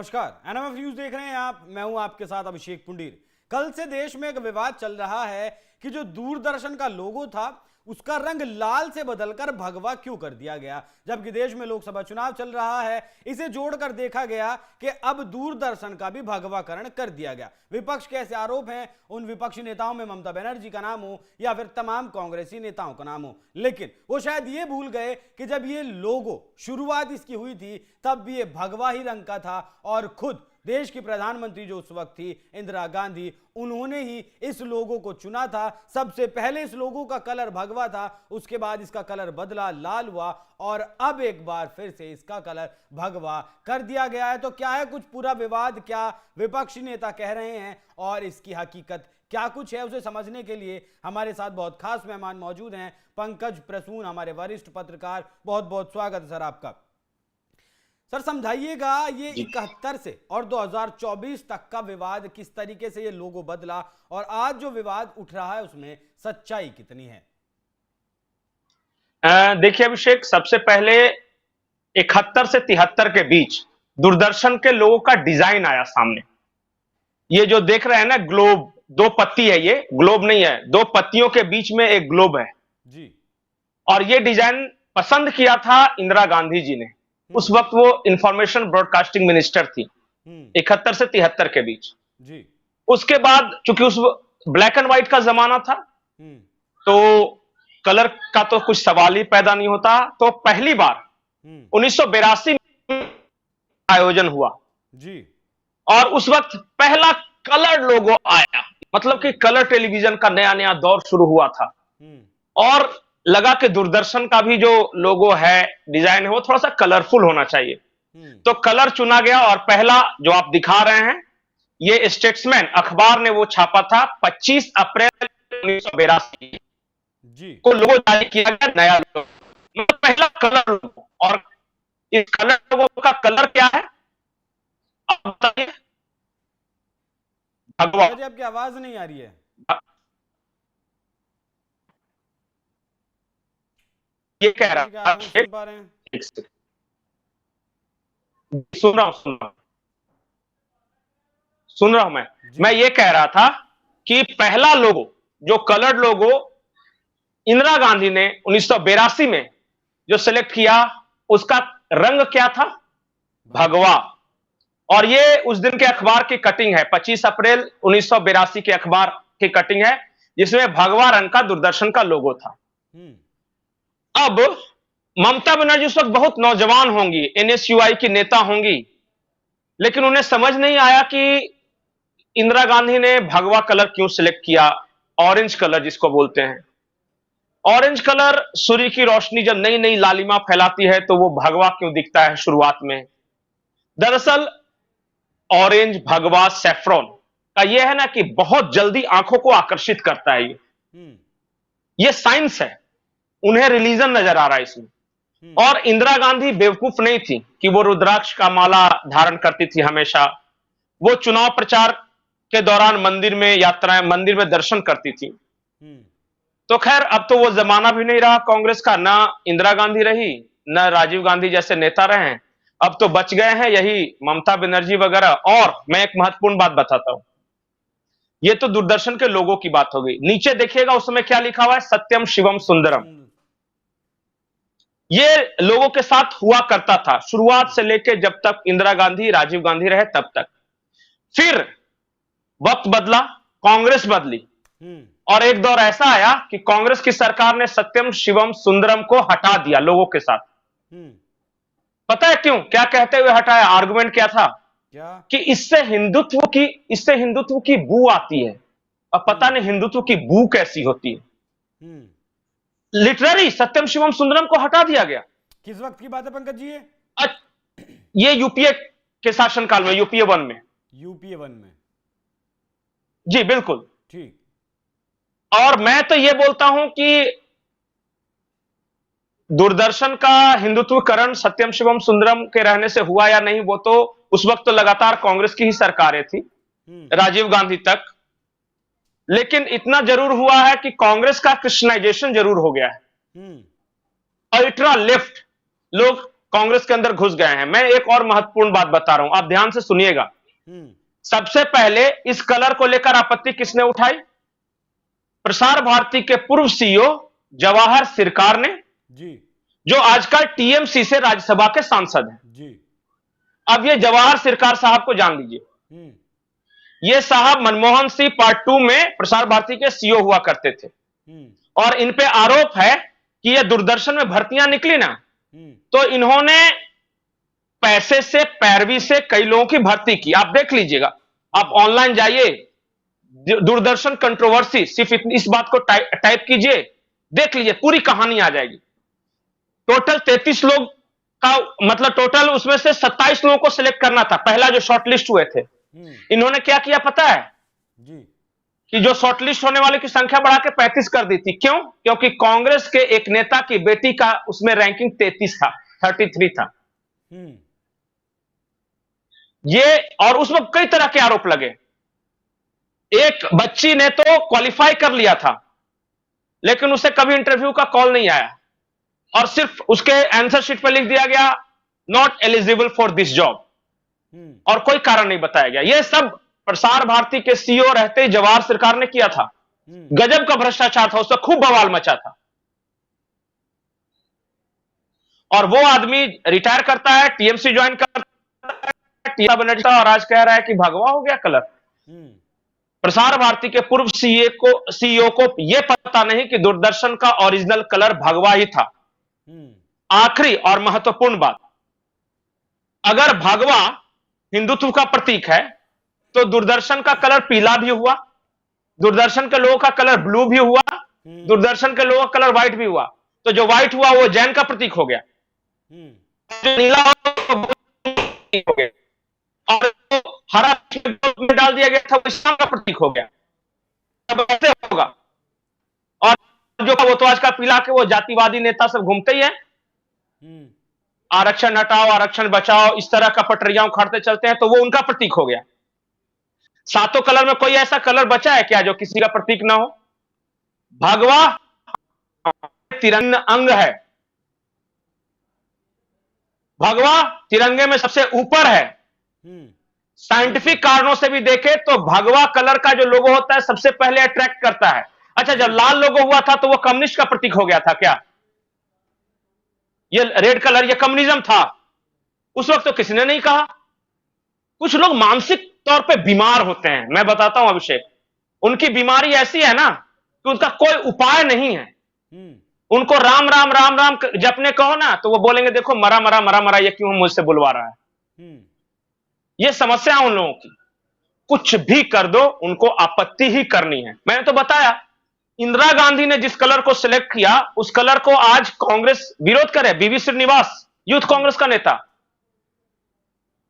नमस्कार, NMF news देख रहे हैं आप। मैं हूं आपके साथ अभिषेक पुंडीर। कल से देश में एक विवाद चल रहा है कि जो दूरदर्शन का लोगो था उसका रंग लाल से बदलकर भगवा क्यों कर दिया गया, जबकि देश में लोकसभा चुनाव चल रहा है। इसे जोड़कर देखा गया कि अब दूरदर्शन का भी भगवाकरण कर दिया गया। विपक्ष के ऐसे आरोप हैं, उन विपक्षी नेताओं में ममता बनर्जी का नाम हो या फिर तमाम कांग्रेसी नेताओं का नाम हो, लेकिन वो शायद ये भूल गए कि जब ये लोगो शुरुआत इसकी हुई थी तब भी ये भगवा ही रंग का था और खुद देश की प्रधानमंत्री जो उस वक्त थी इंदिरा गांधी, उन्होंने ही इस लोगो को चुना था। सबसे पहले इस लोगो का कलर भगवा था, उसके बाद इसका कलर बदला, लाल हुआ और अब एक बार फिर से इसका कलर भगवा कर दिया गया है। तो क्या है कुछ पूरा विवाद, क्या विपक्षी नेता कह रहे हैं और इसकी हकीकत क्या कुछ है, उसे समझने के लिए हमारे साथ बहुत खास मेहमान मौजूद हैं। पंकज प्रसून, हमारे वरिष्ठ पत्रकार, बहुत बहुत स्वागत है सर आपका। सर समझाइएगा ये 71 से और 2024 तक का विवाद, किस तरीके से ये लोगो बदला और आज जो विवाद उठ रहा है उसमें सच्चाई कितनी है? देखिए अभिषेक, सबसे पहले 71 से 73 के बीच दूरदर्शन के लोगों का डिजाइन आया सामने। ये जो देख रहे हैं ना, ग्लोब, दो पत्ती है, ये ग्लोब नहीं है, दो पत्तियों के बीच में एक ग्लोब है जी। और ये डिजाइन पसंद किया था इंदिरा गांधी जी ने। उस वक्त वो इंफॉर्मेशन ब्रॉडकास्टिंग मिनिस्टर थी 71 से 73 के बीच जी। उसके बाद चूंकि उस ब्लैक एंड व्हाइट का जमाना था तो कलर का तो कुछ सवाल ही पैदा नहीं होता। तो पहली बार 1982 में आयोजन हुआ जी और उस वक्त पहला कलर लोगो आया, मतलब कि कलर टेलीविजन का नया नया दौर शुरू हुआ था और लगा कि दूरदर्शन का भी जो लोगो है, डिजाइन है, वो थोड़ा सा कलरफुल होना चाहिए। तो कलर चुना गया और पहला जो आप दिखा रहे हैं ये स्टेट्समैन अखबार ने वो छापा था 25 अप्रैल 1982 जी को लोगो जारी किया गया, नया लोगो, मतलब पहला कलर लोगो। और इस कलर लोगो का कलर क्या है आप बताइए? भगवा। आपकी आवाज नहीं आ रही है। ये कह रहा सुन पा रहे हैं? सुन रहा हूं मैं ये कह रहा था कि पहला लोगो, जो कलर्ड लोगो इंदिरा गांधी ने 1982 में जो सिलेक्ट किया, उसका रंग क्या था? भगवा। और ये उस दिन के अखबार की कटिंग है, 25 अप्रैल 1982 के अखबार की कटिंग है जिसमें भगवा रंग का दूरदर्शन का लोगो था। अब ममता बनर्जी उस वक्त बहुत नौजवान होंगी, एनएसयूआई की नेता होंगी, लेकिन उन्हें समझ नहीं आया कि इंदिरा गांधी ने भगवा कलर क्यों सिलेक्ट किया, ऑरेंज कलर जिसको बोलते हैं। ऑरेंज कलर सूर्य की रोशनी जब नई नई लालिमा फैलाती है तो वो भगवा क्यों दिखता है शुरुआत में? दरअसल ऑरेंज, भगवा, सैफ्रॉन का यह है ना कि बहुत जल्दी आंखों को आकर्षित करता है। ये साइंस है, उन्हें रिलीजन नजर आ रहा है इसमें। और इंदिरा गांधी बेवकूफ नहीं थी कि वो रुद्राक्ष का माला धारण करती थी हमेशा। वो चुनाव प्रचार के दौरान मंदिर में यात्राएं, मंदिर में दर्शन करती थी। तो खैर अब तो वो जमाना भी नहीं रहा कांग्रेस का, ना इंदिरा गांधी रही, ना राजीव गांधी जैसे नेता रहे। अब तो बच गए हैं यही ममता बनर्जी वगैरह। और मैं एक महत्वपूर्ण बात बताता हूं, ये तो दूरदर्शन के लोगों की बात हो गई। नीचे देखिएगा उस समय क्या लिखा हुआ है, सत्यम शिवम सुंदरम। ये लोगों के साथ हुआ करता था शुरुआत से लेकर जब तक इंदिरा गांधी, राजीव गांधी रहे तब तक। फिर वक्त बदला, कांग्रेस बदली और एक दौर ऐसा आया कि कांग्रेस की सरकार ने सत्यम शिवम सुंदरम को हटा दिया लोगों के साथ। पता है क्यों? क्या कहते हुए हटाया? आर्गुमेंट क्या था? क्या? कि इससे हिंदुत्व की बू आती है। अब पता नहीं हिंदुत्व की बू कैसी होती है। लिटररी सत्यम शिवम सुंदरम को हटा दिया गया। किस वक्त की बात है पंकज जी? ये यूपीए के शासनकाल में, यूपीए 1 में। यूपीए 1 में? जी बिल्कुल ठीक। और मैं तो यह बोलता हूं कि दूरदर्शन का हिंदुत्वकरण सत्यम शिवम सुंदरम के रहने से हुआ या नहीं, वो तो उस वक्त तो लगातार कांग्रेस की ही सरकारें थी, राजीव गांधी तक। लेकिन इतना जरूर हुआ है कि कांग्रेस का क्रिश्चियनाइजेशन जरूर हो गया है। अल्ट्रा लेफ्ट लोग कांग्रेस के अंदर घुस गए हैं। मैं एक और महत्वपूर्ण बात बता रहा हूं, आप ध्यान से सुनिएगा। सबसे पहले इस कलर को लेकर आपत्ति किसने उठाई? प्रसार भारती के पूर्व सीईओ जवाहर सिरकार ने, जी जो आजकल टीएमसी से राज्यसभा के सांसद हैं। जी। अब ये जवाहर सिरकार साहब को जान लीजिए। ये साहब मनमोहन सिंह पार्ट 2 में प्रसार भारती के सीईओ हुआ करते थे, और इन पे आरोप है कि ये दूरदर्शन में भर्तियां निकली ना, तो इन्होंने पैसे से, पैरवी से कई लोगों की भर्ती की। आप देख लीजिएगा, आप ऑनलाइन जाइए, दूरदर्शन कंट्रोवर्सी, सिर्फ इस बात को टाइप कीजिए, देख लीजिए, पूरी कहानी आ जाएगी। टोटल 33 लोग का मतलब, टोटल उसमें से 27 लोगों को सिलेक्ट करना था, पहला जो शॉर्टलिस्ट हुए थे। इन्होंने क्या किया पता है? जी। कि जो शॉर्टलिस्ट होने वाले की संख्या बढ़ा के 35 कर दी थी। क्यों? क्योंकि कांग्रेस के एक नेता की बेटी का उसमें रैंकिंग 33 था, 33 था। ये, और उसमें कई तरह के आरोप लगे। एक बच्ची ने तो क्वालिफाई कर लिया था, लेकिन उसे कभी इंटरव्यू का कॉल नहीं आया, और सिर्फ उसके आंसर शीट पर लिख दिया गया not eligible for this job, और कोई कारण नहीं बताया गया। यह सब प्रसार भारती के सीईओ रहते ही जवाहर सिरकार ने किया था। गजब का भ्रष्टाचार था, उसका खूब बवाल मचा था। और वो आदमी रिटायर करता है, टीएमसी ज्वाइन करता है, टीएमसी बनर्जी, और आज कह रहा है कि भगवा हो गया कलर। प्रसार भारती के पूर्व सीईओ को यह पता नहीं कि दूरदर्शन का ओरिजिनल कलर भगवा ही था। आखिरी और महत्वपूर्ण बात, अगर भगवा हिंदुत्व का प्रतीक है, तो दूरदर्शन का कलर पीला भी हुआ, दूरदर्शन के लोगों का कलर ब्लू भी हुआ, दूरदर्शन के लोगों का कलर व्हाइट भी हुआ। तो जो व्हाइट हुआ वो जैन का प्रतीक हो गया, जो नीला हो गया, और हरा में डाल दिया गया था वो इस्लाम का प्रतीक हो गया। अब ऐसे होगा। और जो वो तो आज का पीला के वो जातिवादी नेता सब घूमते ही हैं, आरक्षण हटाओ, आरक्षण बचाओ, इस तरह का पटरियां उखाड़ते चलते हैं, तो वो उनका प्रतीक हो गया। सातों कलर में कोई ऐसा कलर बचा है क्या जो किसी का प्रतीक ना हो? भगवा तिरंगा अंग है, भगवा तिरंगे में सबसे ऊपर है। साइंटिफिक कारणों से भी देखे तो भगवा कलर का जो लोगो होता है सबसे पहले अट्रैक्ट करता है। अच्छा, जब लाल लोगो हुआ था तो वो कम्युनिस्ट का प्रतीक हो गया था क्या? ये रेड कलर ये कम्युनिज्म था उस वक्त, तो किसी ने नहीं कहा। कुछ लोग मानसिक तौर पे बीमार होते हैं, मैं बताता हूं अभिषेक, उनकी बीमारी ऐसी है ना कि उनका कोई उपाय नहीं है। उनको राम राम राम राम जपने कहो ना तो वो बोलेंगे देखो मरा मरा मरा मरा, ये क्यों मुझसे बुलवा रहा है। ये समस्या उन लोगों की, कुछ भी कर दो उनको आपत्ति ही करनी है। मैंने तो बताया, इंदिरा गांधी ने जिस कलर को सिलेक्ट किया उस कलर को आज कांग्रेस विरोध करे। बीवी श्रीनिवास यूथ कांग्रेस का नेता,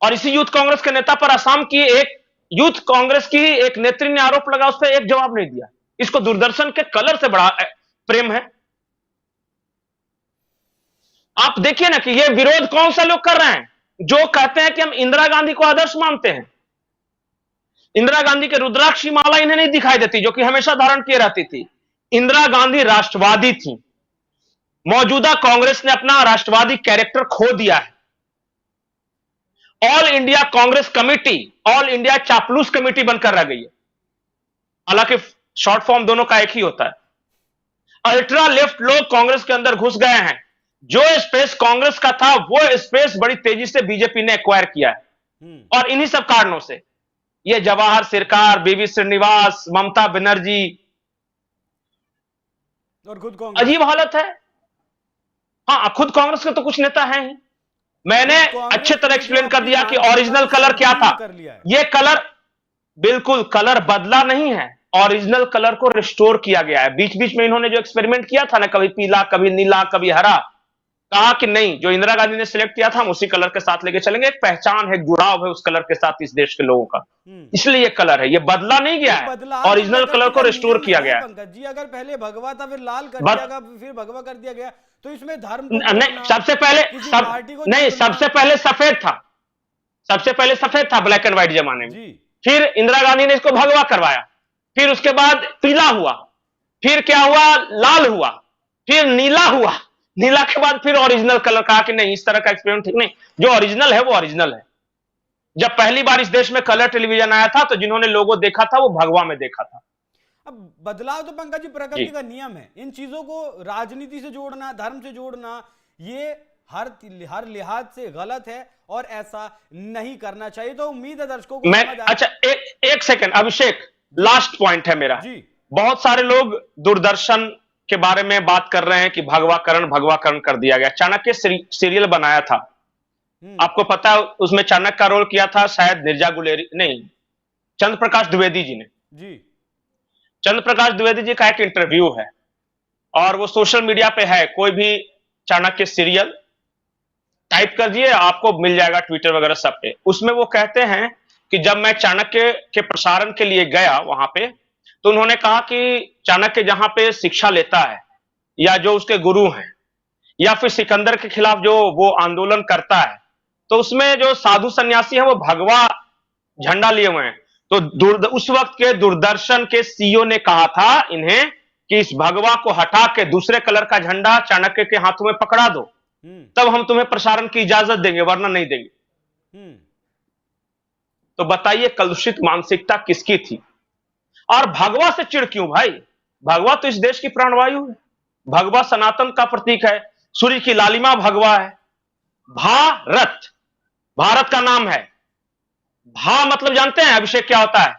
और इसी यूथ कांग्रेस के नेता पर असम की एक यूथ कांग्रेस की ही एक नेत्री ने आरोप लगा, उस पर एक जवाब नहीं दिया। इसको दूरदर्शन के कलर से बड़ा प्रेम है। आप देखिए ना कि ये विरोध कौन सा लोग कर रहे हैं, जो कहते हैं कि हम इंदिरा गांधी को आदर्श मानते हैं। इंदिरा गांधी के रुद्राक्ष माला इन्हें नहीं दिखाई देती, जो कि हमेशा धारण किए रहती थी। इंदिरा गांधी राष्ट्रवादी थी। मौजूदा कांग्रेस ने अपना राष्ट्रवादी कैरेक्टर खो दिया है। All India Congress committee all India चापलूस कमेटी बनकर रह गई है। हालांकि शॉर्ट फॉर्म दोनों का एक ही होता है। अल्ट्रा लेफ्ट लोग कांग्रेस के अंदर घुस गए हैं। जो स्पेस कांग्रेस का था वो स्पेस बड़ी तेजी से बीजेपी ने एक्वायर किया है, और इन्हीं सब कारणों से ये जवाहर सिरकार, बीवी श्रीनिवास, ममता बनर्जी, और खुद कांग्रेस, अजीब हालत है। हाँ, खुद कांग्रेस के तो कुछ नेता हैं ही। मैंने अच्छे तरह एक्सप्लेन कर दिया कि ओरिजिनल कलर क्या था। ये कलर बिल्कुल कलर बदला नहीं है, ओरिजिनल कलर को रिस्टोर किया गया है। बीच बीच में इन्होंने जो एक्सपेरिमेंट किया था ना, कभी पीला कभी नीला कभी हरा, कहा कि नहीं, जो इंदिरा गांधी ने सिलेक्ट किया था हम उसी कलर के साथ लेके चलेंगे। एक पहचान है, जुड़ाव है उस कलर के साथ इस देश के लोगों का, इसलिए ये कलर है, ये बदला नहीं गया है, ओरिजिनल कलर को रिस्टोर किया गया है। पंकज जी, अगर पहले भगवा था फिर लाल कर दिया गया फिर भगवा कर दिया गया, तो इसमें धर्म नहीं, सबसे पहले सफेद था, सबसे पहले सफेद था ब्लैक एंड व्हाइट जमाने में। फिर इंदिरा गांधी ने इसको भगवा करवाया, फिर उसके बाद पीला हुआ, फिर क्या हुआ, लाल हुआ, फिर नीला हुआ, नीला के बाद फिर ओरिजिनल कलर, कहा कि नहीं इस तरह का एक्सपेरिमेंट ठीक नहीं, जो ओरिजिनल है वो ओरिजिनल है। जब पहली बार इस देश में कलर टेलीविजन आया था तो जिन्होंने लोगो देखा था वो भगवा में देखा था। अब बदलाव तो पंकज जी प्रकृति जी। का नियम है, इन चीजों को राजनीति से जोड़ना, धर्म से जोड़ना, ये हर लिहाज से गलत है और ऐसा नहीं करना चाहिए। तो उम्मीद है दर्शकों को मैं समझ आ अच्छा एक सेकंड अभिषेक, लास्ट पॉइंट है मेरा। जी बहुत सारे लोग दूरदर्शन के बारे में बात कर रहे हैं कि भगवाकरण कर दिया गया। चाणक्य सीरियल बनाया था, आपको पता है उसमें चाणक्य का रोल किया था शायद नीरजा गुलेरी, नहीं, चंद्र प्रकाश द्विवेदी जी ने। जी चंद्र प्रकाश द्विवेदी जी का एक इंटरव्यू है और वो सोशल मीडिया पे है, कोई भी चाणक्य सीरियल टाइप कर दिए आपको मिल जाएगा, ट्विटर वगैरह सब पे। उसमें वो कहते हैं कि जब मैं चाणक्य के प्रसारण के लिए गया वहां पे, तो उन्होंने कहा कि चाणक्य जहां पे शिक्षा लेता है या जो उसके गुरु हैं या फिर सिकंदर के खिलाफ जो वो आंदोलन करता है, तो उसमें जो साधु सन्यासी हैं वो भगवा झंडा लिए हुए हैं। तो उस वक्त के दूरदर्शन के सीईओ ने कहा था इन्हें कि इस भगवा को हटा के दूसरे कलर का झंडा चाणक्य के हाथों में पकड़ा दो, तब हम तुम्हें प्रसारण की इजाजत देंगे, वरना नहीं देंगे। तो बताइए कलुषित मानसिकता किसकी थी? और भगवा से चिढ़ क्यों भाई? भगवा तो इस देश की प्राणवायु है, भगवा सनातन का प्रतीक है, सूर्य की लालिमा भगवा है। भारत, भारत का नाम है। भा मतलब जानते हैं अभिषेक क्या होता है?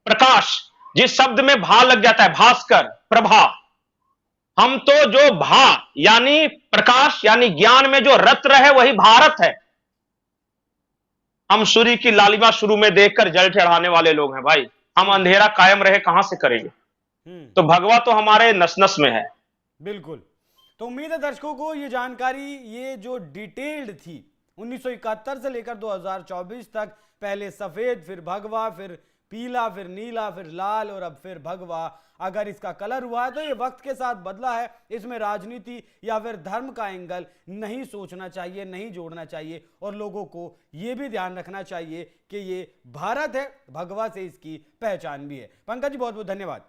प्रकाश। जिस शब्द में भा लग जाता है, भास्कर, प्रभा, हम तो जो भा यानी प्रकाश यानी ज्ञान में जो रत रहे वही भारत है। हम सूर्य की लालिमा शुरू में देखकर जल चढ़ाने वाले लोग हैं भाई, हम अंधेरा कायम रहे कहां से करेंगे? तो भगवा तो हमारे नस नस में है। बिल्कुल। तो उम्मीद है दर्शकों को ये जानकारी, ये जो डिटेल्ड थी 1971 से लेकर 2024 तक, पहले सफेद फिर भगवा फिर पीला फिर नीला फिर लाल और अब फिर भगवा, अगर इसका कलर हुआ है तो ये वक्त के साथ बदला है। इसमें राजनीति या फिर धर्म का एंगल नहीं सोचना चाहिए, नहीं जोड़ना चाहिए और लोगों को ये भी ध्यान रखना चाहिए कि ये भारत है, भगवा से इसकी पहचान भी है। पंकज जी बहुत बहुत धन्यवाद।